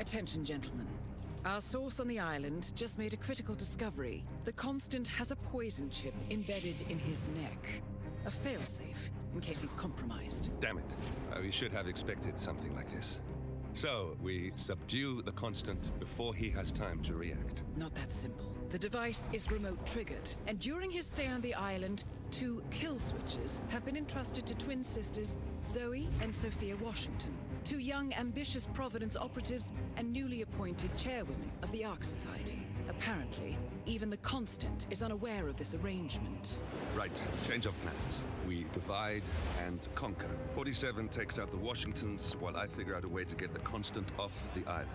Attention, gentlemen. Our source on the island just made a critical discovery. The Constant has a poison chip embedded in his neck. A failsafe, in case he's compromised. Damn it. We should have expected something like this. So, we subdue the Constant before he has time to react. Not that simple. The device is remote triggered, and during his stay on the island, 2 kill switches have been entrusted to twin sisters Zoe and Sophia Washington, 2 young, ambitious Providence operatives and newly appointed chairwomen of the Ark Society. Apparently, even the Constant is unaware of this arrangement. Right, change of plans. We divide and conquer. 47 takes out the Washingtons, while I figure out a way to get the Constant off the island.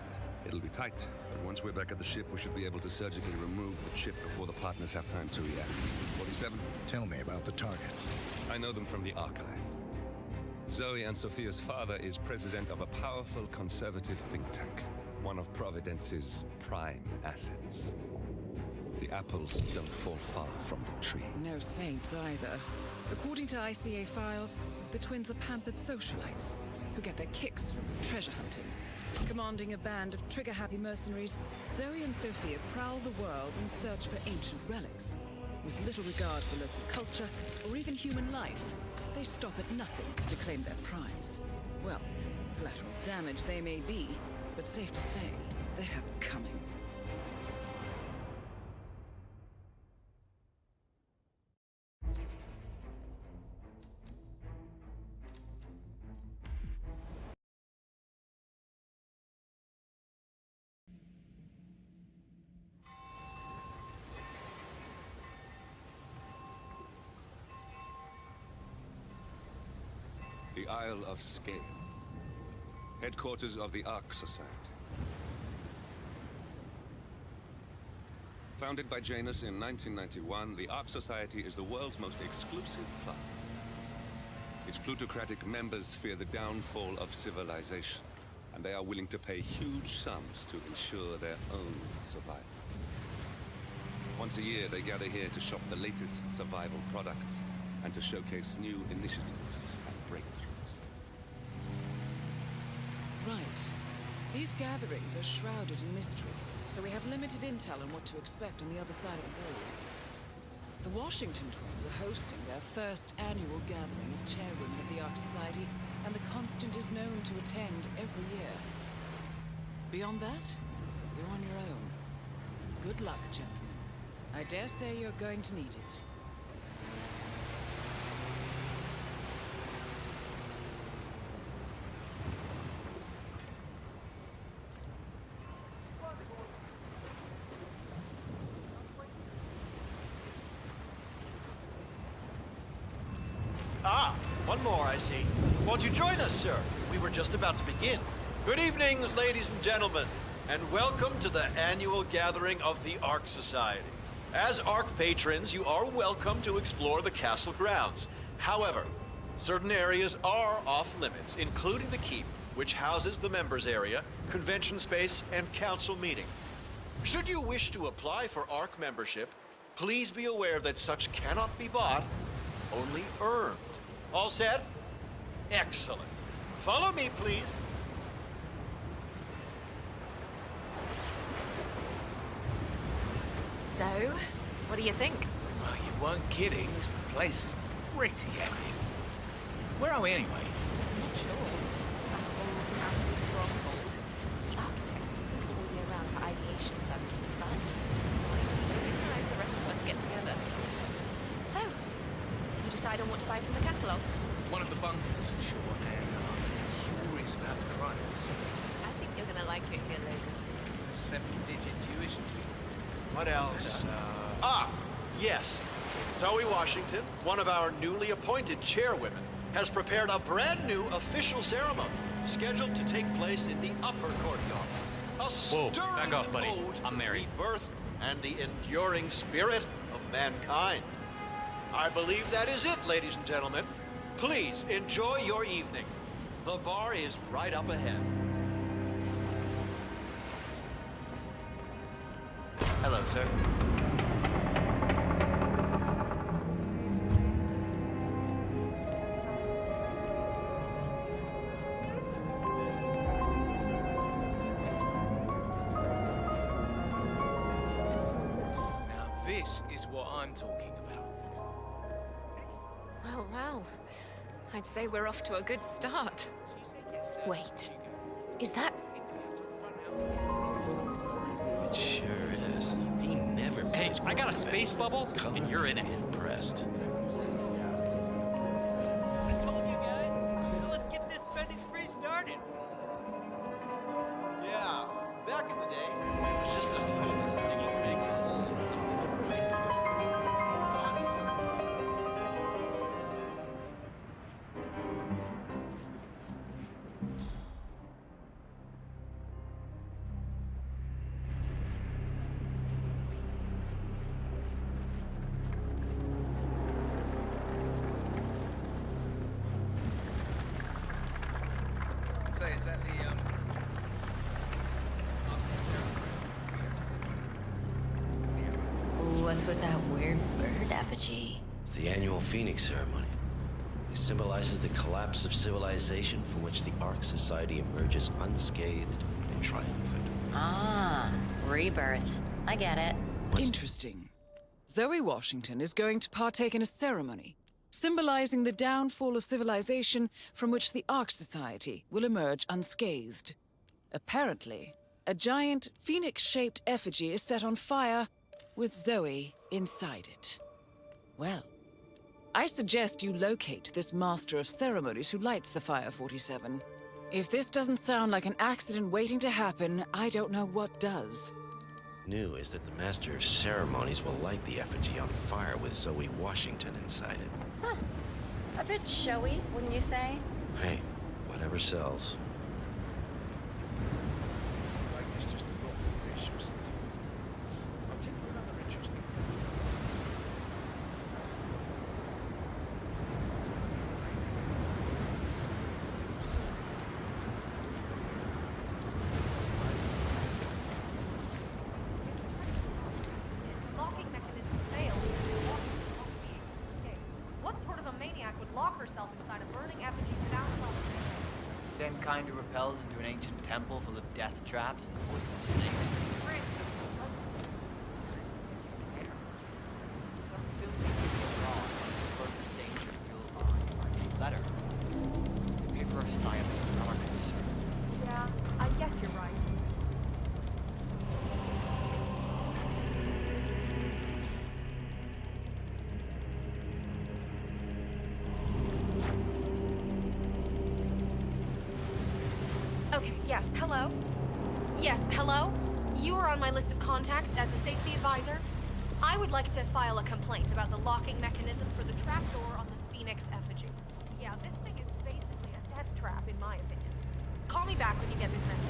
It'll be tight, but once we're back at the ship, we should be able to surgically remove the chip before the partners have time to react. 47? Tell me about the targets. I know them from the archive. Zoe and Sophia's father is president of a powerful conservative think tank, one of Providence's prime assets. The apples don't fall far from the tree. No saints either. According to ICA files, the twins are pampered socialites who get their kicks from treasure hunting. Commanding a band of trigger-happy mercenaries, Zoe and Sophia prowl the world in search for ancient relics. With little regard for local culture or even human life, they stop at nothing to claim their prize. Well, collateral damage they may be, but safe to say, they have it coming. The Isle of Scale, headquarters of the Ark Society. Founded by Janus in 1991, the Ark Society is the world's most exclusive club. Its plutocratic members fear the downfall of civilization, and they are willing to pay huge sums to ensure their own survival. Once a year, they gather here to shop the latest survival products and to showcase new initiatives and breakthroughs. Right. These gatherings are shrouded in mystery, so we have limited intel on what to expect on the other side of the walls. The Washington twins are hosting their first annual gathering as chairwomen of the Ark Society, and the Constant is known to attend every year. Beyond that, you're on your own. Good luck, gentlemen. I dare say you're going to need it. Ah, one more, I see. Won't you join us, sir? We were just about to begin. Good evening, ladies and gentlemen, and welcome to the annual gathering of the Ark Society. As Ark patrons, you are welcome to explore the castle grounds. However, certain areas are off limits, including the keep, which houses the members area, convention space, and council meeting. Should you wish to apply for Ark membership, please be aware that such cannot be bought, only earned. All set? Excellent. Follow me, please. So, what do you think? Well, you weren't kidding. This place is pretty epic. Where are we anyway? I'm not sure. Some old family stronghold. The architects use it all year round for ideation purposes, but it's the only time the rest of us get together. So, you decide on what to buy from the catalogue? One of the bunkers, for sure, and I'm curious about the chronos. I think you're gonna like it here, Logan. 7-digit tuition. What else? Yes. Zoe Washington, one of our newly appointed chairwomen, has prepared a brand new official ceremony scheduled to take place in the upper courtyard. A stirring back off, buddy. ode I'm to married. rebirth and the enduring spirit of mankind. I believe that is it, ladies and gentlemen. Please enjoy your evening. The bar is right up ahead. Hello, sir. This is what I'm talking about. Well, well. I'd say we're off to a good start. Wait. Is that... It sure is. He never Hey, plays I got a quarterback. space bubble, Come and you're in it. Impressed. I told you guys. Now let's get this spending spree started. Yeah, back in the day, it was just a few of us digging big holes in some old basement. Say, is that the, What's with that weird bird effigy? It's the annual Phoenix ceremony. It symbolizes the collapse of civilization from which the Ark Society emerges unscathed and triumphant. Ah, rebirth. I get it. Interesting. Zoe Washington is going to partake in a ceremony symbolizing the downfall of civilization from which the Ark Society will emerge unscathed. Apparently, a giant phoenix-shaped effigy is set on fire with Zoe inside it. Well, I suggest you locate this master of ceremonies who lights the Fire 47. If this doesn't sound like an accident waiting to happen, I don't know what does. New is that the master of ceremonies will light the effigy on fire with Zoe Washington inside it. Huh. A bit showy, wouldn't you say? Hey, whatever sells. like it's just a rotten fish or something? I'll take you another interesting. Locking mechanism failed. What sort of a maniac would lock herself inside a burning effigy without something? Same kind who repels into an ancient temple full of death traps and poisonous snakes. Some filthy fraud further danger fueled by letter. Paper of science, not our concern. Yeah, I guess you're right. Okay, yes, hello? Yes, hello? You are on my list of contacts as a safety advisor. I would like to file a complaint about the locking mechanism for the trapdoor on the Phoenix effigy. Yeah, this thing is basically a death trap, in my opinion. Call me back when you get this message.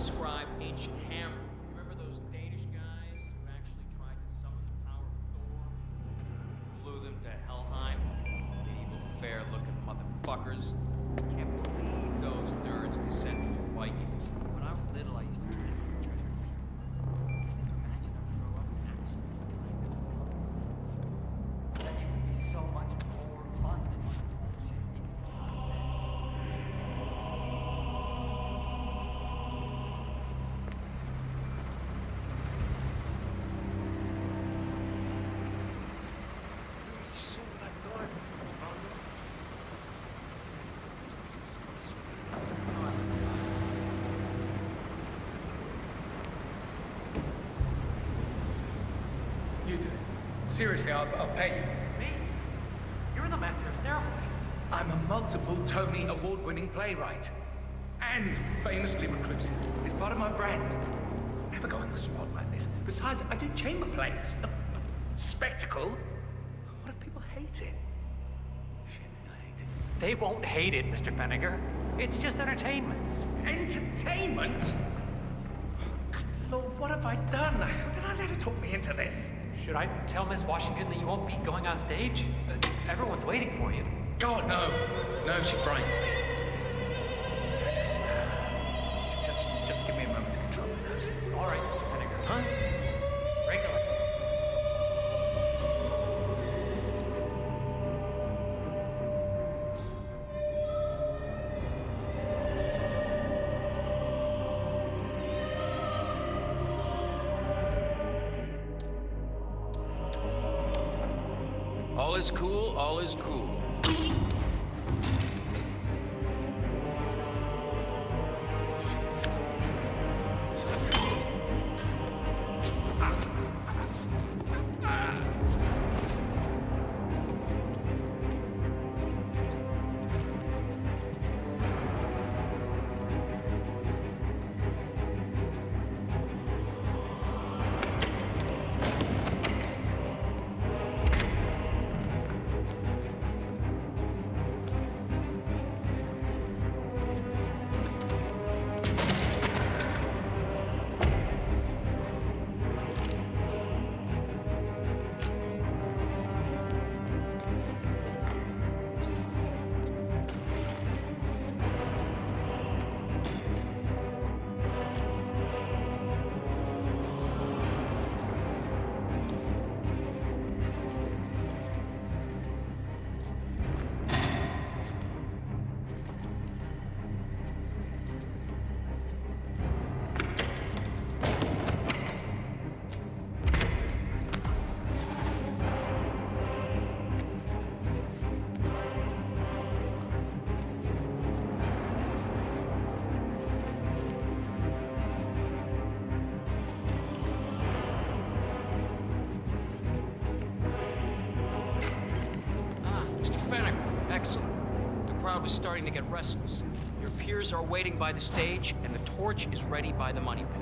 inscribed ancient hammer. Remember those Danish guys who actually tried to summon the power of Thor? Blew them to Helheim? Medieval fair-looking motherfuckers. Can't believe those nerds descend from the Vikings. When I was little, I used to pretend to be a treasure hunter. Imagine I grow up and actually then it would be so much more fun than bullshit. You do it. Seriously, I'll pay you. Me? You're the master of ceremony. I'm a multiple Tony award-winning playwright. And famously reclusive. It's part of my brand. Never go on the spot like this. Besides, I do chamber plays. Spectacle? What if people hate it? Shit, I hate it. They won't hate it, Mr. Fenniger. It's just entertainment. Entertainment? Lord, what have I done? How did I let her talk me into this? Should I tell Miss Washington that you won't be going on stage? Everyone's waiting for you. God, no. No, she frightens me. Just give me a moment to control my nerves. All right, Mr. Fenniger. Huh? Regular. All is cool, all is cool. Excellent. The crowd was starting to get restless. Your peers are waiting by the stage, and the torch is ready by the money pit.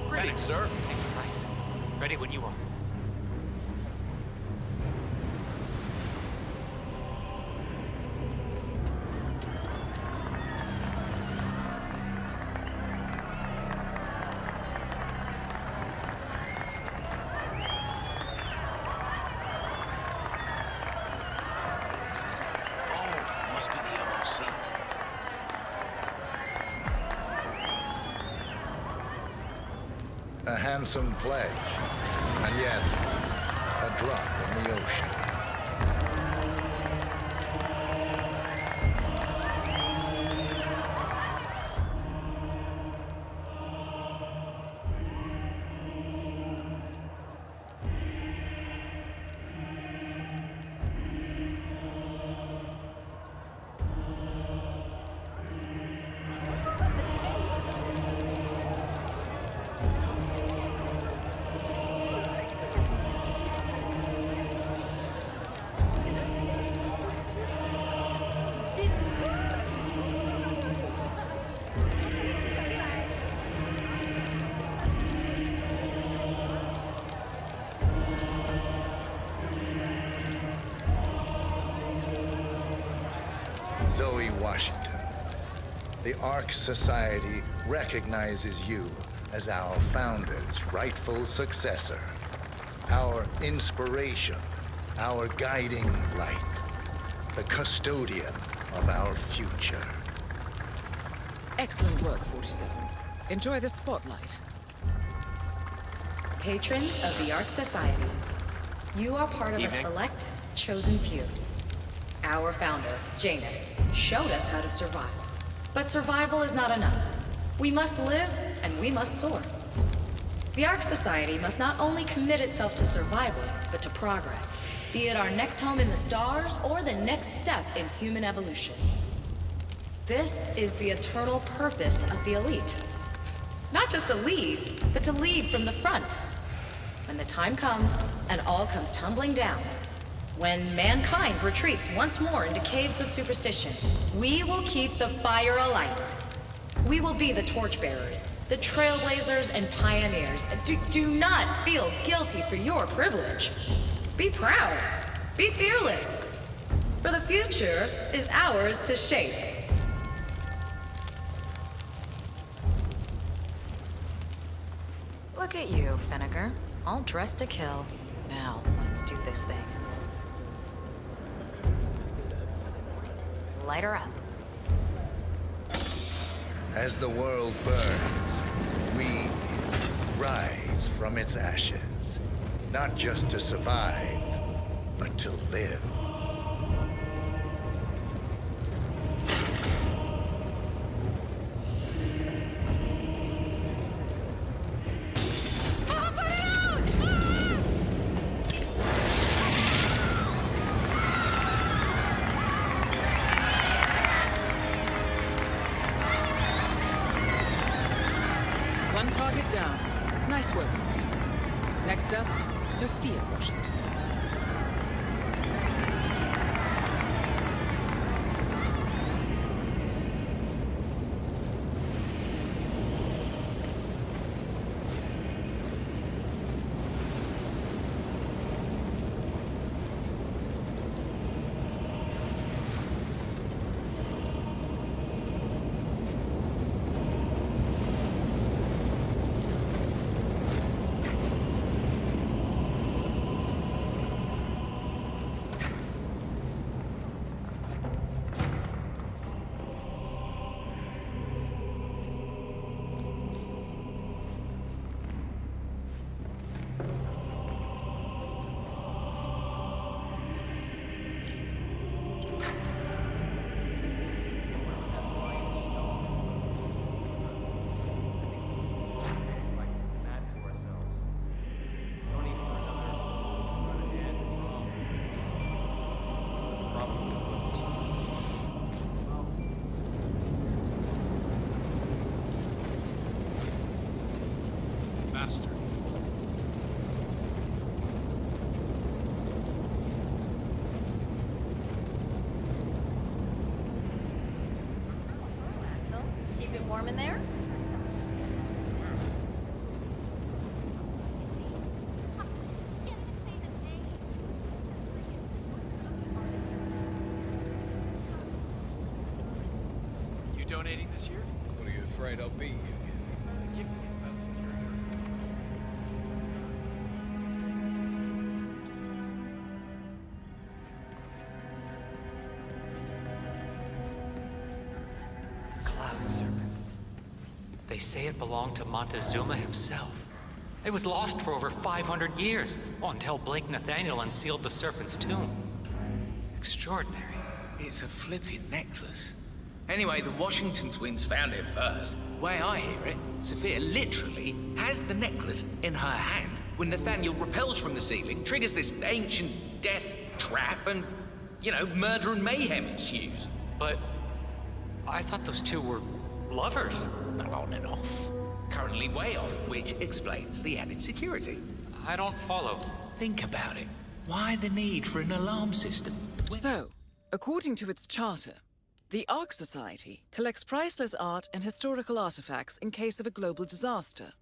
Greetings, sir. Thank you, Christ. Ready when you are. A handsome pledge, and yet a drop in the ocean. Zoe Washington, the Ark Society recognizes you as our founder's rightful successor, our inspiration, our guiding light, the custodian of our future. Excellent work, 47. Enjoy the spotlight. Patrons of the Ark Society, you are part of a select, chosen few. Our founder, Janus, showed us how to survive. But survival is not enough. We must live and we must soar. The Ark Society must not only commit itself to survival, but to progress, be it our next home in the stars or the next step in human evolution. This is the eternal purpose of the elite. Not just to lead, but to lead from the front. When the time comes and all comes tumbling down, when mankind retreats once more into caves of superstition, we will keep the fire alight. We will be the torchbearers, the trailblazers and pioneers. Do not feel guilty for your privilege. Be proud. Be fearless. For the future is ours to shape. Look at you, Finnegar. All dressed to kill. Now, let's do this thing. Light her up. As the world burns, we rise from its ashes, not just to survive, but to live. One target down. Nice work, 47. Next up, Sophia Washington. Master. Axel, keep it warm in there? You donating this year? What are you afraid I'll beat you? Cloud serpent. They say it belonged to Montezuma himself. It was lost for over 500 years, until Blake Nathaniel unsealed the serpent's tomb. Extraordinary. It's a flipping necklace. Anyway, the Washington twins found it first. Way I hear it, Sophia literally has the necklace in her hand when Nathaniel repels from the ceiling, triggers this ancient death trap, and, murder and mayhem ensues. But I thought those two were lovers. Well, on and off. Currently way off, which explains the added security. I don't follow. Think about it. Why the need for an alarm system? So, according to its charter, the Ark Society collects priceless art and historical artifacts in case of a global disaster.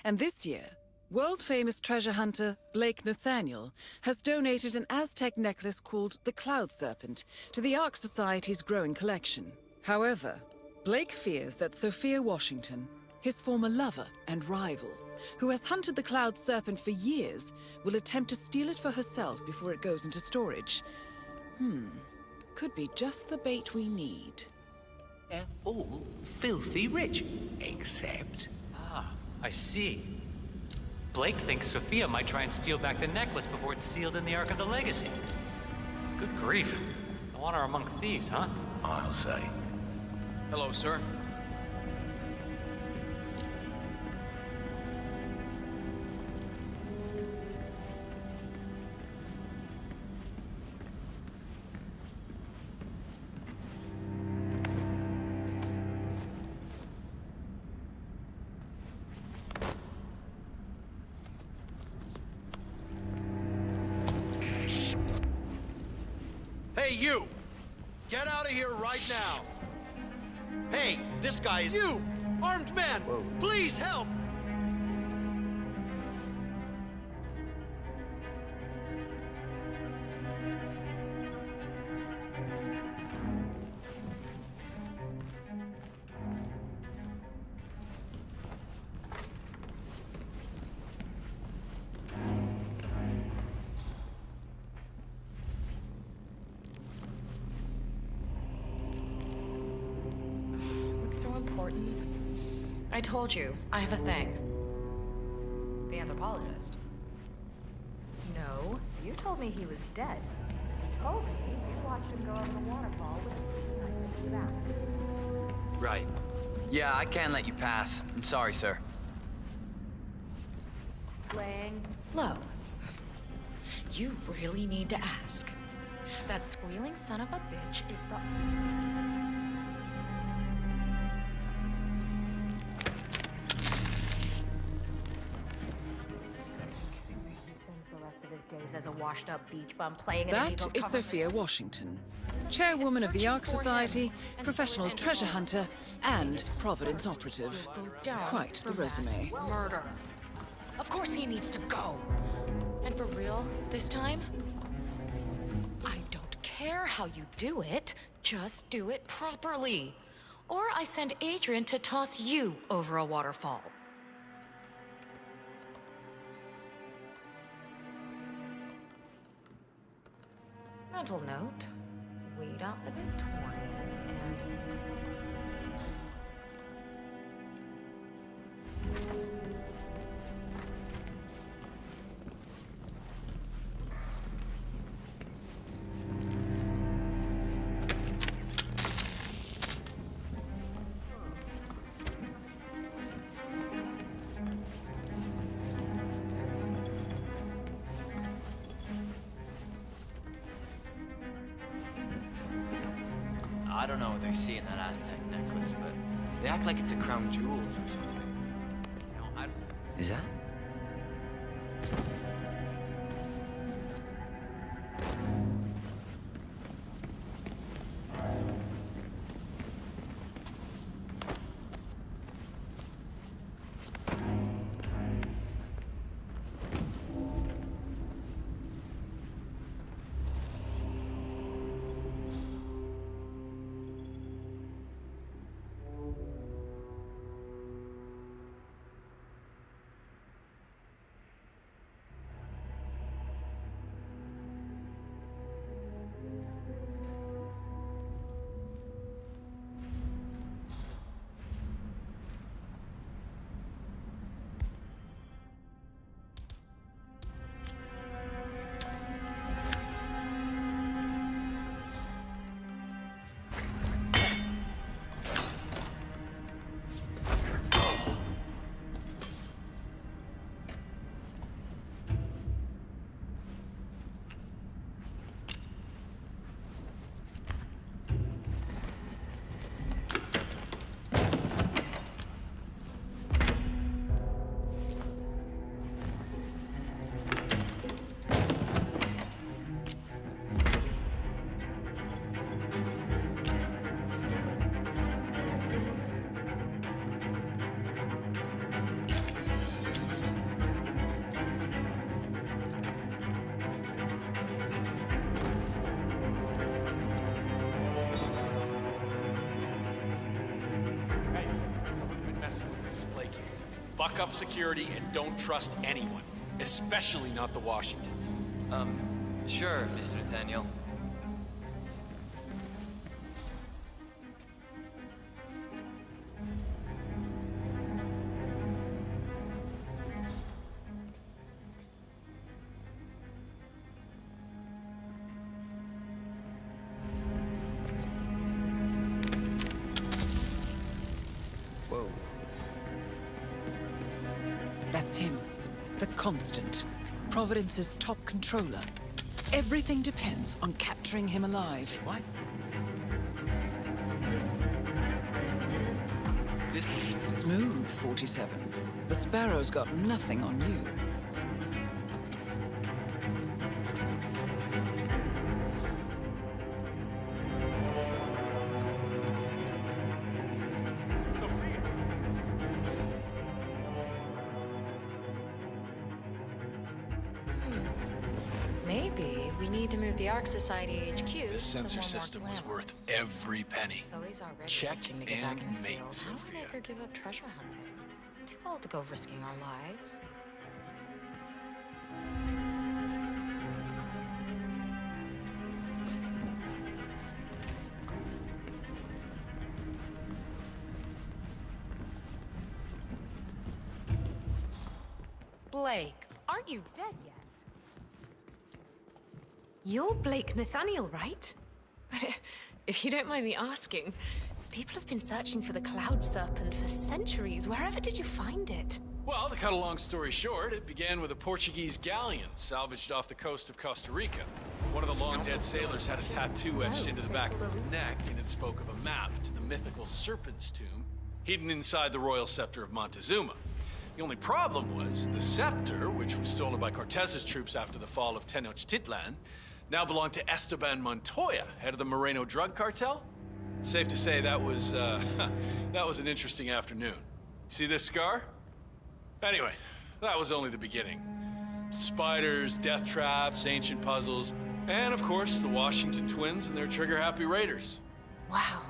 And this year, World-famous treasure hunter Blake Nathaniel has donated an Aztec necklace called the Cloud Serpent to the Ark Society's growing collection. However, Blake fears that Sophia Washington, his former lover and rival, who has hunted the Cloud Serpent for years, will attempt to steal it for herself before it goes into storage. Could be just the bait we need. They're all filthy rich, except... Ah, I see. Blake thinks Sophia might try and steal back the necklace before it's sealed in the Ark of the Legacy. Good grief. No honor among thieves, huh? I'll say. Hello, sir. Hey, you! Get out of here right now! Hey, this guy is you! Armed man! Whoa. Please help! So important. I told you, I have a thing. The anthropologist. No, you told me he was dead. You told me you watched him go over the waterfall with that. Right. Yeah, I can let you pass. I'm sorry, sir. Lang. Lo, you really need to ask. That squealing son of a bitch is the... as a washed-up beach bum playing in That is Sophia Washington, chairwoman of the Ark Society, professional treasure hunter, and Providence operative. Quite the resume. Murder. Of course he needs to go. And for real, this time? I don't care how you do it, just do it properly. Or I send Adrian to toss you over a waterfall. Mental note, weed out the Victorian I don't know what they see in that Aztec necklace, but they act like it's a crown jewels or something. You know, I... Is that? buck up security and don't trust anyone. Especially not the Washingtons. Sure, Mr. Nathaniel. Whoa. That's him. The Constant. Providence's top controller. Everything depends on capturing him alive. What? This smooth, 47. The Sparrow's got nothing on you. Maybe we need to move the Ark Society HQ. This sensor somewhere more system was glamorous. worth every penny. Zoe's already Check itching to get back in and the mate, field. How do we Sophia. make her give up treasure hunting? Too old to go risking our lives. Blake, aren't you Dead yet? You're Blake Nathaniel, right? If you don't mind me asking, people have been searching for the Cloud Serpent for centuries. Wherever did you find it? Well, to cut a long story short, it began with a Portuguese galleon salvaged off the coast of Costa Rica. One of the long-dead sailors had a tattoo etched into the back of his neck, and it spoke of a map to the mythical Serpent's tomb, hidden inside the royal scepter of Montezuma. The only problem was, the scepter, which was stolen by Cortez's troops after the fall of Tenochtitlan, now belonged to Esteban Montoya, head of the Moreno drug cartel. Safe to say that was, that was an interesting afternoon. See this scar? Anyway, that was only the beginning. Spiders, death traps, ancient puzzles, and of course, the Washington twins and their trigger-happy raiders. Wow.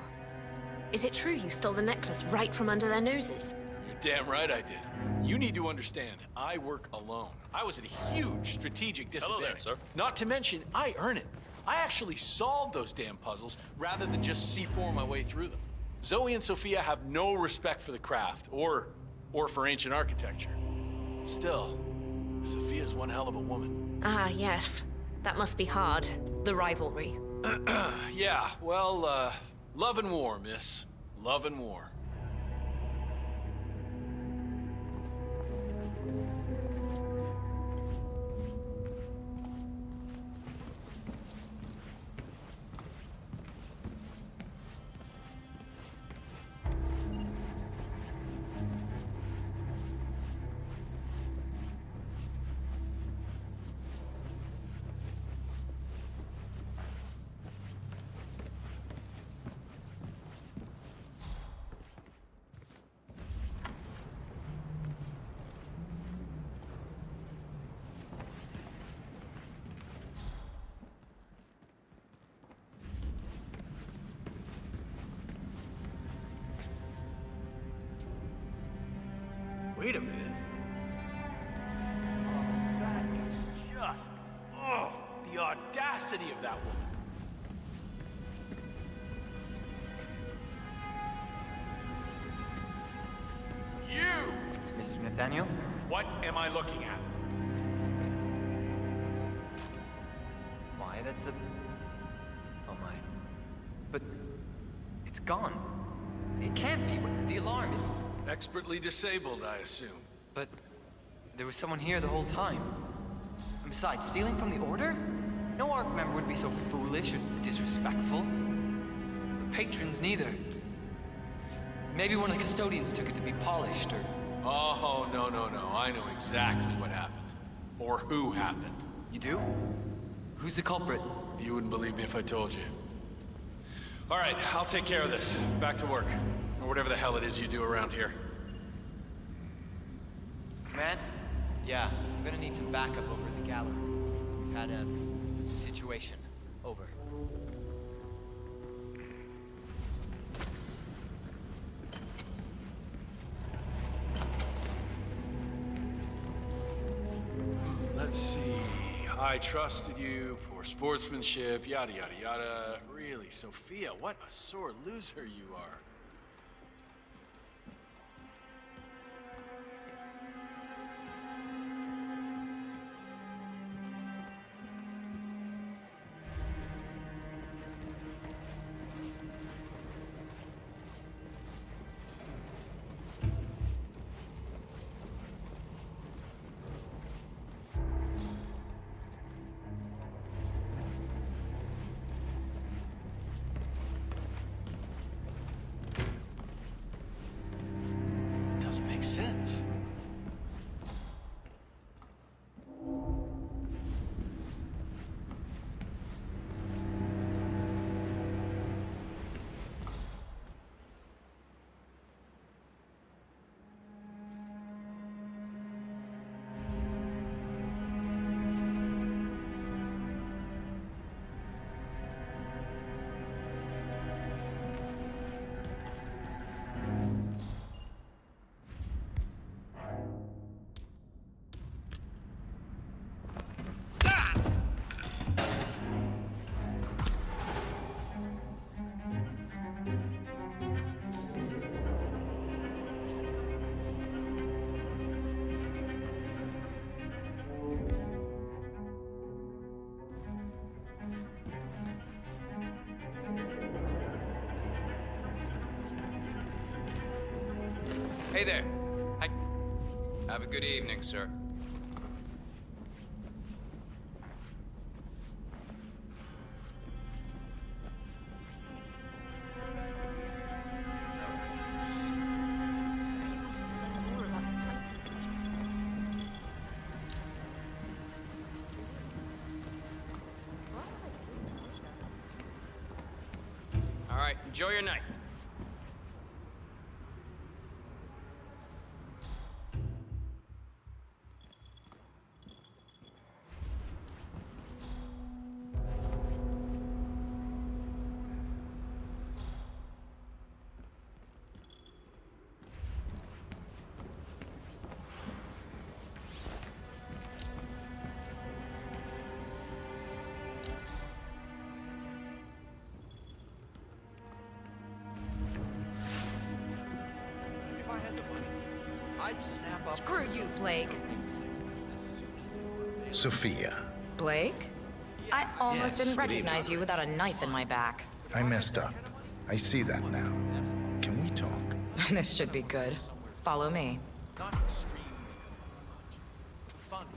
Is it true you stole the necklace right from under their noses? You're damn right I did. You need to understand, I work alone. I was at a huge strategic disadvantage. Hello there, sir. Not to mention, I earn it. I actually solved those damn puzzles rather than just C4 my way through them. Zoe and Sophia have no respect for the craft, or for ancient architecture. Still, Sophia's one hell of a woman. Ah, yes. That must be hard. The rivalry. Yeah, well, love and war, miss. Love and war. Wait a minute. Oh, that is just... Oh, the audacity of that woman. You! Mr. Nathaniel? What am I looking at? Why, that's a... Oh my. But... it's gone. It can't be. The alarm... Expertly disabled, I assume. But... there was someone here the whole time. And besides, stealing from the Order? No Ark member would be so foolish or disrespectful. The patrons neither. Maybe one of the custodians took it to be polished, or... Oh, no. I know exactly what happened. Or who happened. You do? Who's the culprit? You wouldn't believe me if I told you. All right, I'll take care of this. Back to work. Or whatever the hell it is you do around here. Command? Yeah, I'm gonna need some backup over at the gallery. We've had a situation. Over. I trusted you, poor sportsmanship, yada yada yada. Really, Sophia, what a sore loser you are. Doesn't make sense. Hey there. Hi. Have a good evening, sir. All right, enjoy your night. If I had the money, I'd snap up. Screw you, Blake. Sophia, Blake? I almost didn't recognize you without a knife in my back. I messed up. I see that now. Can we talk? This should be good. Follow me. Not extremely funny.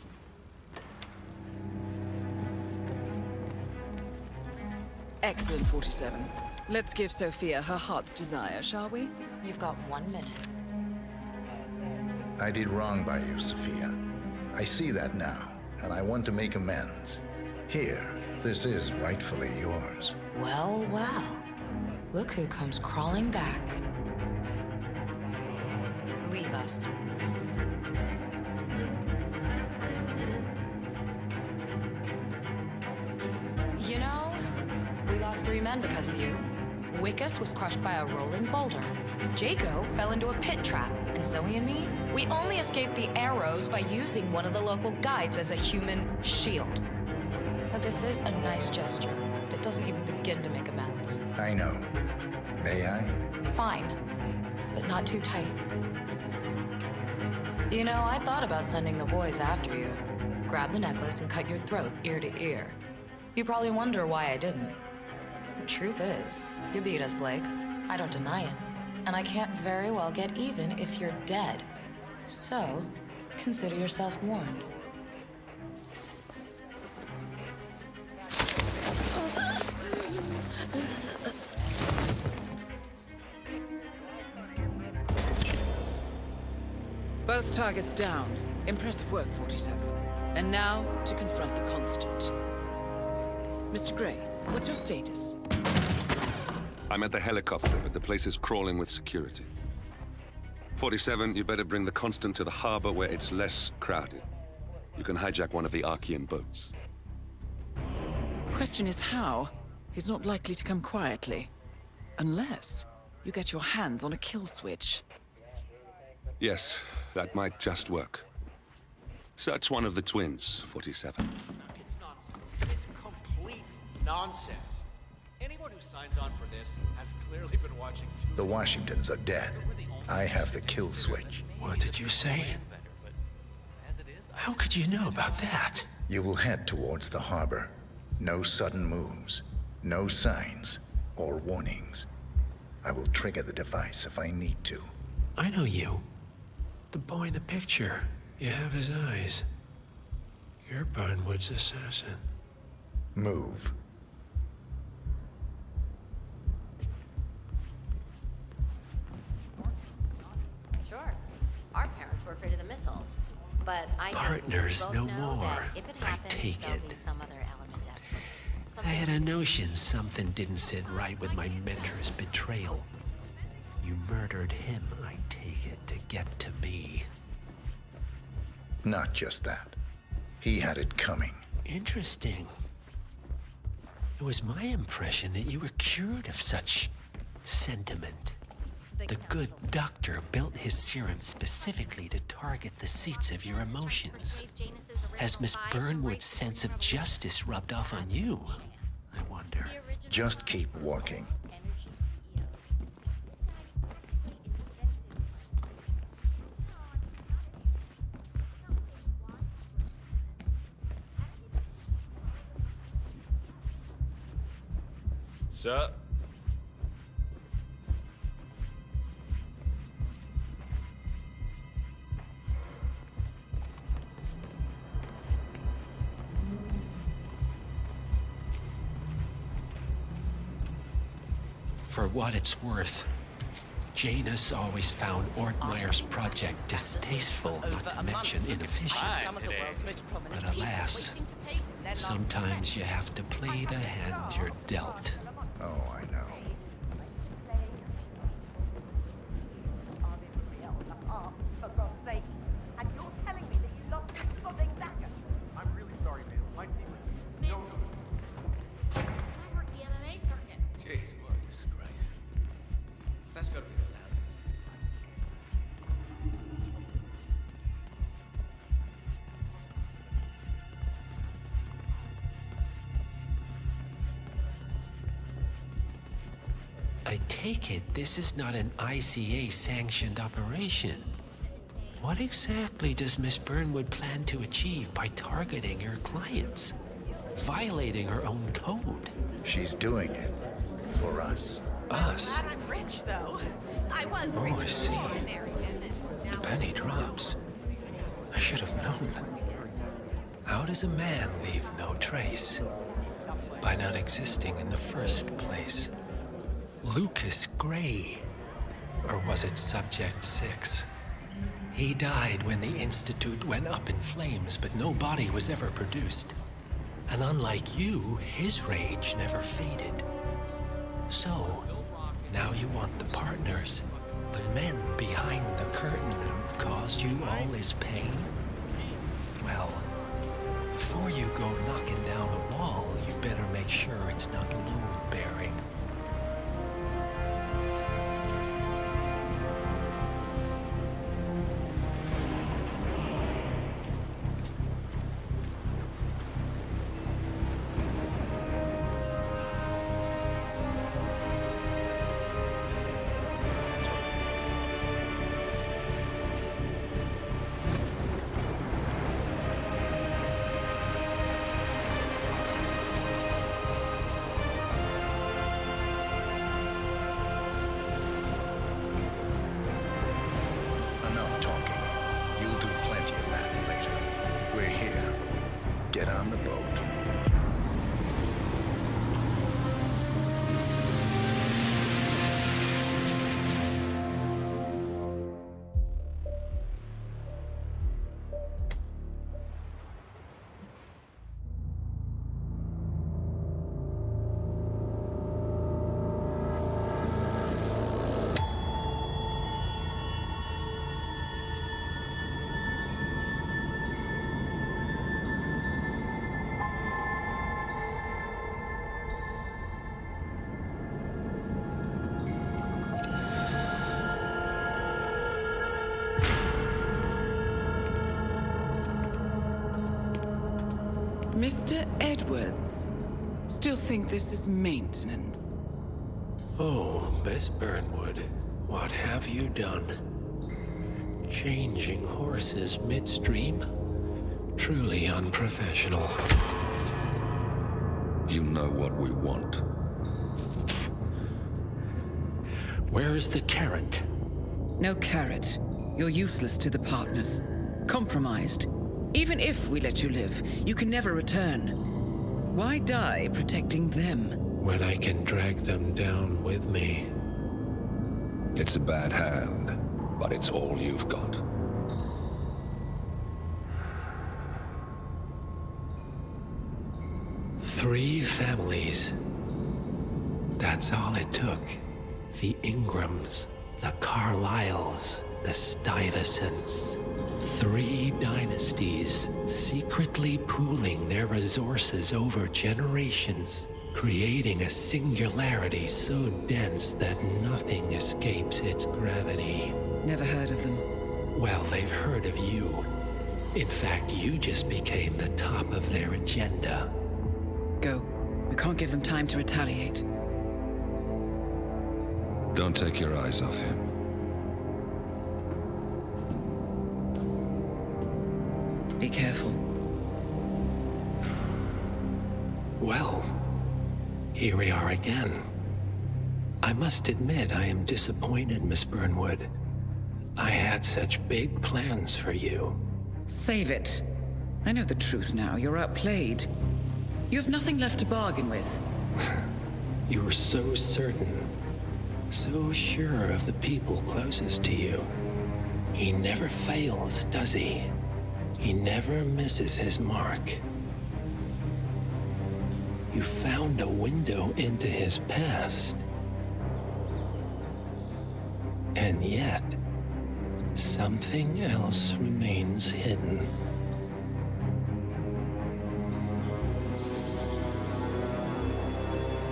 Excellent, 47. Let's give Sophia her heart's desire, shall we? You've got 1 minute. I did wrong by you, Sophia. I see that now, and I want to make amends. Here, this is rightfully yours. Well, well. Look who comes crawling back. Leave us. You know, we lost 3 men because of you. Wickus was crushed by a rolling boulder. Jaco fell into a pit trap, and Zoe and me, we only escaped the arrows by using one of the local guides as a human shield. Now, this is a nice gesture, but it doesn't even begin to make amends. I know. May I? Fine, but not too tight. You know, I thought about sending the boys after you. Grab the necklace and cut your throat ear to ear. You probably wonder why I didn't. The truth is, you beat us, Blake. I don't deny it. And I can't very well get even if you're dead. So, consider yourself warned. Both targets down. Impressive work, 47. And now, to confront the Constant. Mr. Gray, what's your status? I'm at the helicopter, but the place is crawling with security. 47, you better bring the Constant to the harbor where it's less crowded. You can hijack one of the Archean boats. Question is how? He's not likely to come quietly. Unless you get your hands on a kill switch. Yes, that might just work. Search one of the twins, 47. nonsense. Anyone who signs on for this has clearly been watching too The Washingtons are dead. I have the kill switch. What did you say? How could you know about that? You will head towards the harbor. No sudden moves, no signs or warnings. I will trigger the device if I need to. I know you. The boy in the picture. You have his eyes. You're Burnwood's assassin. Move. Sure. Our parents were afraid of the missiles. But I think Partners we both no know more. that if it happens, take there'll it. be some other element at play. I had a notion something didn't sit right with my mentor's betrayal. You murdered him, I take it, to get to me. Not just that. He had it coming. Interesting. It was my impression that you were cured of such sentiment. The good doctor built his serum specifically to target the seats of your emotions. Has Miss Burnwood's sense of justice rubbed off on you? I wonder. Just keep walking. Sir? For what it's worth, Janus always found Ortmeyer's project distasteful, not to mention inefficient. But alas, sometimes you have to play the hand you're dealt. Oh, I know. I'm really sorry, man. My team was so... I work the MMA circuit. Jeez, goodness Christ. That's gotta be the I take it this is not an ICA-sanctioned operation. What exactly does Miss Burnwood plan to achieve by targeting her clients? Violating her own code? She's doing it for us. Us? I'm rich, though. I was Oh, rich I see. before I married him, and The now penny drops. I should have known. How does a man leave no trace? By not existing in the first place. Lucas Gray. Or was it Subject 6? He died when the Institute went up in flames, but no body was ever produced. And unlike you, his rage never faded. So, now you want the partners, the men behind the curtain who've caused you all this pain? Well, before you go knocking down a wall, you better make sure it's not load-bearing. Enough talking. You'll do plenty of that later. We're here. Get on the boat. Mr. Edwards, still think this is maintenance? Oh, Miss Burnwood, what have you done? Changing horses midstream? Truly unprofessional. You know what we want. Where is the carrot? No carrot. You're useless to the partners. Compromised. Even if we let you live, you can never return. Why die protecting them? When I can drag them down with me. It's a bad hand, but it's all you've got. Three families. That's all it took. The Ingrams, the Carlyles, the Stuyvesants. 3 dynasties secretly pooling their resources over generations, creating a singularity so dense that nothing escapes its gravity. Never heard of them. Well, they've heard of you. In fact, you just became the top of their agenda. Go. We can't give them time to retaliate. Don't take your eyes off him. Be careful. Well, here we are again. I must admit I am disappointed, Miss Burnwood. I had such big plans for you. Save it. I know the truth now. You're outplayed. You have nothing left to bargain with. You were so certain, so sure of the people closest to you. He never fails, does he? He never misses his mark. You found a window into his past. And yet, something else remains hidden.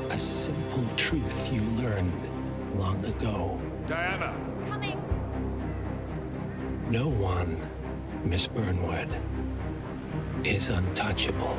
A simple truth you learned long ago. Diana! Coming! No one, Miss Burnwood, is untouchable.